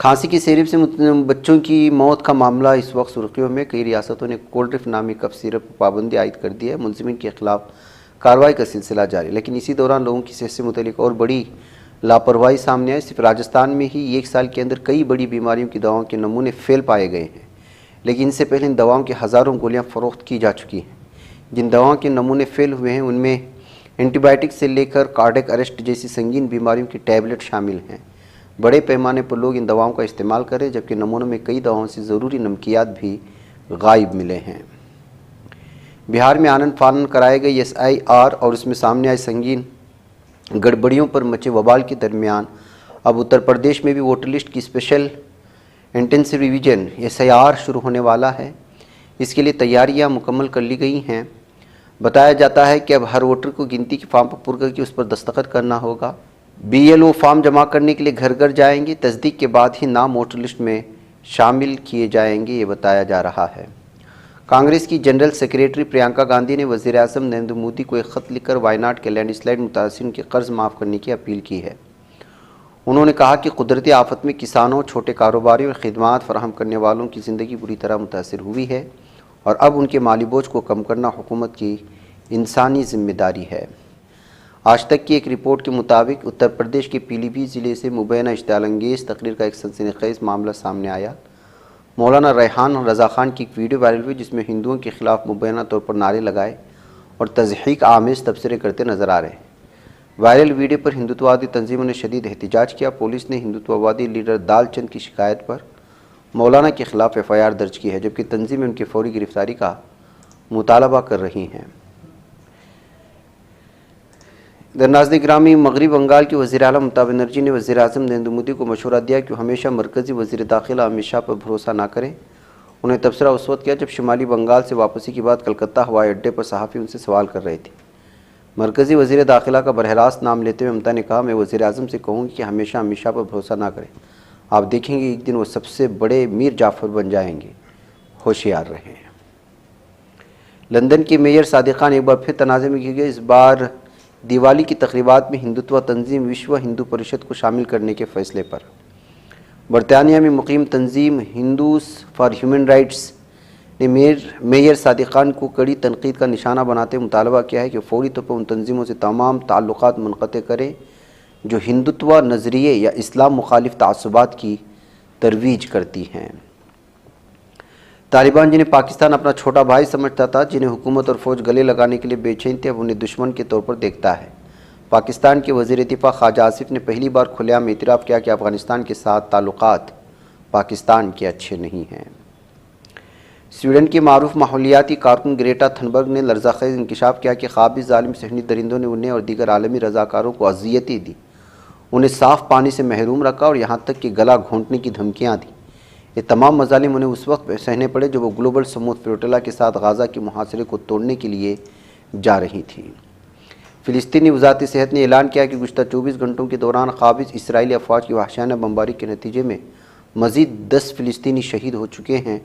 کھانسی کی سیرپ سے بچوں کی موت کا معاملہ اس وقت سرخیوں میں۔ کئی ریاستوں نے کولڈرف نامی کف سیرپ پر پابندی عائد کر دی ہے۔ ملزمین کے خلاف کارروائی کا سلسلہ جاری، لیکن اسی دوران لوگوں کی صحت سے متعلق اور بڑی لاپرواہی سامنے آئی۔ صرف راجستھان میں ہی ایک سال کے اندر کئی بڑی بیماریوں کی دواؤں کے نمونے فیل پائے گئے ہیں، لیکن ان سے پہلے ان دواؤں کی ہزاروں گولیاں فروخت کی جا چکی ہیں۔ جن دواؤں کے نمونے فیل ہوئے ہیں ان میں اینٹی بائیوٹک سے لے کر کارڈک اریسٹ جیسی سنگین بیماریوں کی ٹیبلٹ شامل ہیں۔ بڑے پیمانے پر لوگ ان دواؤں کا استعمال کریں، جبکہ نمونوں میں کئی دواؤں سے ضروری نمکیات بھی غائب ملے ہیں۔ بہار میں آنن فانن کرائے گئے SIR اور اس میں سامنے آئے سنگین گڑبڑیوں پر مچے وبال کے درمیان اب اتر پردیش میں بھی ووٹر لسٹ کی اسپیشل انٹینسو ریویژن SIR شروع ہونے والا ہے۔ اس کے لیے تیاریاں مکمل کر لی گئی ہیں۔ بتایا جاتا ہے کہ اب ہر ووٹر کو گنتی کے فارم پر پر کر کے اس پر دستخط کرنا ہوگا۔ BLO فارم جمع کرنے کے لیے گھر گھر جائیں گے۔ تصدیق کے بعد ہی نام ووٹر لسٹ میں شامل کیے جائیں گے، یہ بتایا جا رہا ہے۔ کانگریس کی جنرل سیکریٹری پرینکا گاندھی نے وزیر اعظم نریندر مودی کو ایک خط لکھ کر وائناڈ کے لینڈ سلائیڈ متاثرین کے قرض معاف کرنے کی اپیل کی ہے۔ انہوں نے کہا کہ قدرتی آفت میں کسانوں، چھوٹے کاروباریوں اور خدمات فراہم کرنے والوں کی زندگی بری طرح متاثر ہوئی ہے اور اب ان کے مالی بوجھ کو کم کرنا حکومت کی انسانی ذمہ داری ہے۔ آج تک کی ایک رپورٹ کے مطابق اتر پردیش کے پیلی بھیت ضلع سے مبینہ اشتعال انگیز تقریر کا ایک سنسنی خیز معاملہ سامنے آیا۔ مولانا ریحان رضا خان کی ایک ویڈیو وائرل ہوئی جس میں ہندوؤں کے خلاف مبینہ طور پر نعرے لگائے اور تضحیک آمیز تبصرے کرتے نظر آ رہے ہیں۔ وائرل ویڈیو پر ہندوتوادی تنظیموں نے شدید احتجاج کیا۔ پولیس نے ہندوتوادی لیڈر دال چند کی شکایت پر مولانا کے خلاف FIR درج کی ہے، جبکہ تنظیمیں ان کی فوری گرفتاری کا مطالبہ کر رہی ہیں۔ ناظرین گرامی، مغربی بنگال کے وزیر اعلیٰ ممتا بنرجی نے وزیر اعظم نریندر مودی کو مشورہ دیا کہ وہ ہمیشہ مرکزی وزیر داخلہ امت شاہ پر بھروسہ نہ کریں۔ انہیں تبصرہ اس وقت کیا جب شمالی بنگال سے واپسی کے بعد کلکتہ ہوائی اڈے پر صحافی ان سے سوال کر رہے تھے۔ مرکزی وزیر داخلہ کا براہ راست نام لیتے ہوئے ممتا نے کہا، میں وزیر اعظم سے کہوں گی کہ ہمیشہ امت شاہ پر بھروسہ نہ کریں۔ آپ دیکھیں گے ایک دن وہ سب سے بڑے میر جعفر بن جائیں گے، ہوشیار رہیں۔ لندن کے میئر صادق خان ایک بار پھر تنازع میں گر گئے، اس بار دیوالی کی تقریبات میں ہندوتوا تنظیم وشوا ہندو پریشد کو شامل کرنے کے فیصلے پر۔ برطانیہ میں مقیم تنظیم ہندوز فار ہیومن رائٹس نے میئر صادق خان کو کڑی تنقید کا نشانہ بناتے ہوئے مطالبہ کیا ہے کہ فوری طور پر ان تنظیموں سے تمام تعلقات منقطع کریں جو ہندوتوا نظریے یا اسلام مخالف تعصبات کی ترویج کرتی ہیں۔ طالبان جنہیں پاکستان اپنا چھوٹا بھائی سمجھتا تھا، جنہیں حکومت اور فوج گلے لگانے کے لیے بے چین تھے، اب انہیں دشمن کے طور پر دیکھتا ہے۔ پاکستان کے وزیر دفاع خواجہ آصف نے پہلی بار کھلے عام اعتراف کیا کہ افغانستان کے ساتھ تعلقات پاکستان کے اچھے نہیں ہیں۔ سویڈن کے معروف ماحولیاتی کارکن گریٹا تھنبرگ نے لرزہ خیز انکشاف کیا کہ قابض ظالم صہیونی درندوں نے انہیں اور دیگر عالمی رضاکاروں کو اذیتیں دی، انہیں صاف پانی سے محروم رکھا اور یہاں تک کہ گلا گھونٹنے کی دھمکیاں دیں۔ یہ تمام مظالم انہیں اس وقت سہنے پڑے جب وہ گلوبل سموتھ فلوٹیلا کے ساتھ غزہ کے محاصرے کو توڑنے کے لیے جا رہی تھیں۔ فلسطینی وزارت صحت نے اعلان کیا کہ گزشتہ 24 گھنٹوں کے دوران قابض اسرائیلی افواج کی وحشیانہ بمباری کے نتیجے میں مزید 10 فلسطینی شہید ہو چکے ہیں،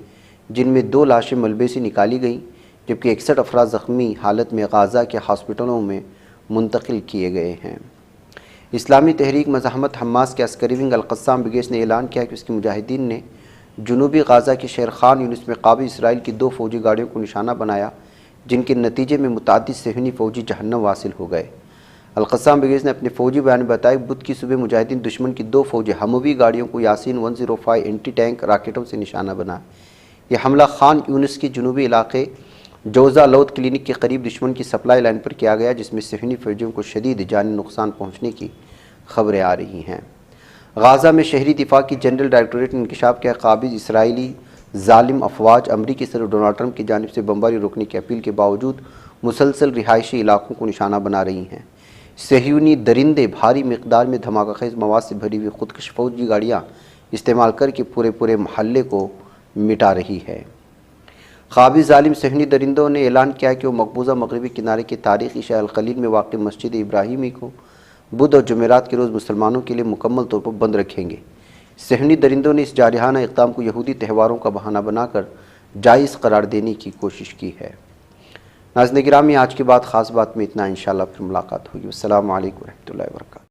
جن میں 2 لاشیں ملبے سے نکالی گئیں، جبکہ 61 افراد زخمی حالت میں غزہ کے ہاسپٹلوں میں منتقل کیے گئے ہیں۔ اسلامی تحریک مزاحمت حماس کے عسکری ونگ القسام بریگیڈ نے اعلان کیا کہ اس کے مجاہدین نے جنوبی غزہ کے شہر خان یونس میں قابض اسرائیل کی 2 فوجی گاڑیوں کو نشانہ بنایا، جن کے نتیجے میں متعدد صہیونی فوجی جہنم واصل ہو گئے۔ القسام بریگیڈ نے اپنے فوجی بیان میں بتایا کہ بدھ کی صبح مجاہدین دشمن کی 2 فوجی ہموی گاڑیوں کو یاسین 105 اینٹی ٹینک راکٹوں سے نشانہ بنا۔ یہ حملہ خان یونس کے جنوبی علاقے جوزا لوت کلینک کے قریب دشمن کی سپلائی لائن پر کیا گیا، جس میں صہیونی فوجیوں کو شدید جانی نقصان پہنچنے کی خبریں آ رہی ہیں۔ غزہ میں شہری دفاع کی جنرل ڈائریکٹوریٹ نے انکشاف کیا قابض اسرائیلی ظالم افواج امریکی صدر ڈونلڈ ٹرمپ کی جانب سے بمباری روکنے کی اپیل کے باوجود مسلسل رہائشی علاقوں کو نشانہ بنا رہی ہیں۔ صہیونی درندے بھاری مقدار میں دھماکہ خیز مواد سے بھری ہوئی خودکش فوجی گاڑیاں استعمال کر کے پورے محلے کو مٹا رہی ہے۔ قابض ظالم صہیونی درندوں نے اعلان کیا کہ وہ مقبوضہ مغربی کنارے کے تاریخی شہر الخلیل میں واقع مسجد ابراہیمی کو بدھ اور جمعرات کے روز مسلمانوں کے لیے مکمل طور پر بند رکھیں گے۔ صہیونی درندوں نے اس جارحانہ اقدام کو یہودی تہواروں کا بہانہ بنا کر جائز قرار دینے کی کوشش کی ہے۔ ناظرین گرامی، آج کے بعد خاص بات میں اتنا، انشاءاللہ پھر ملاقات ہوگی۔ السلام علیکم ورحمۃ اللہ وبرکاتہ۔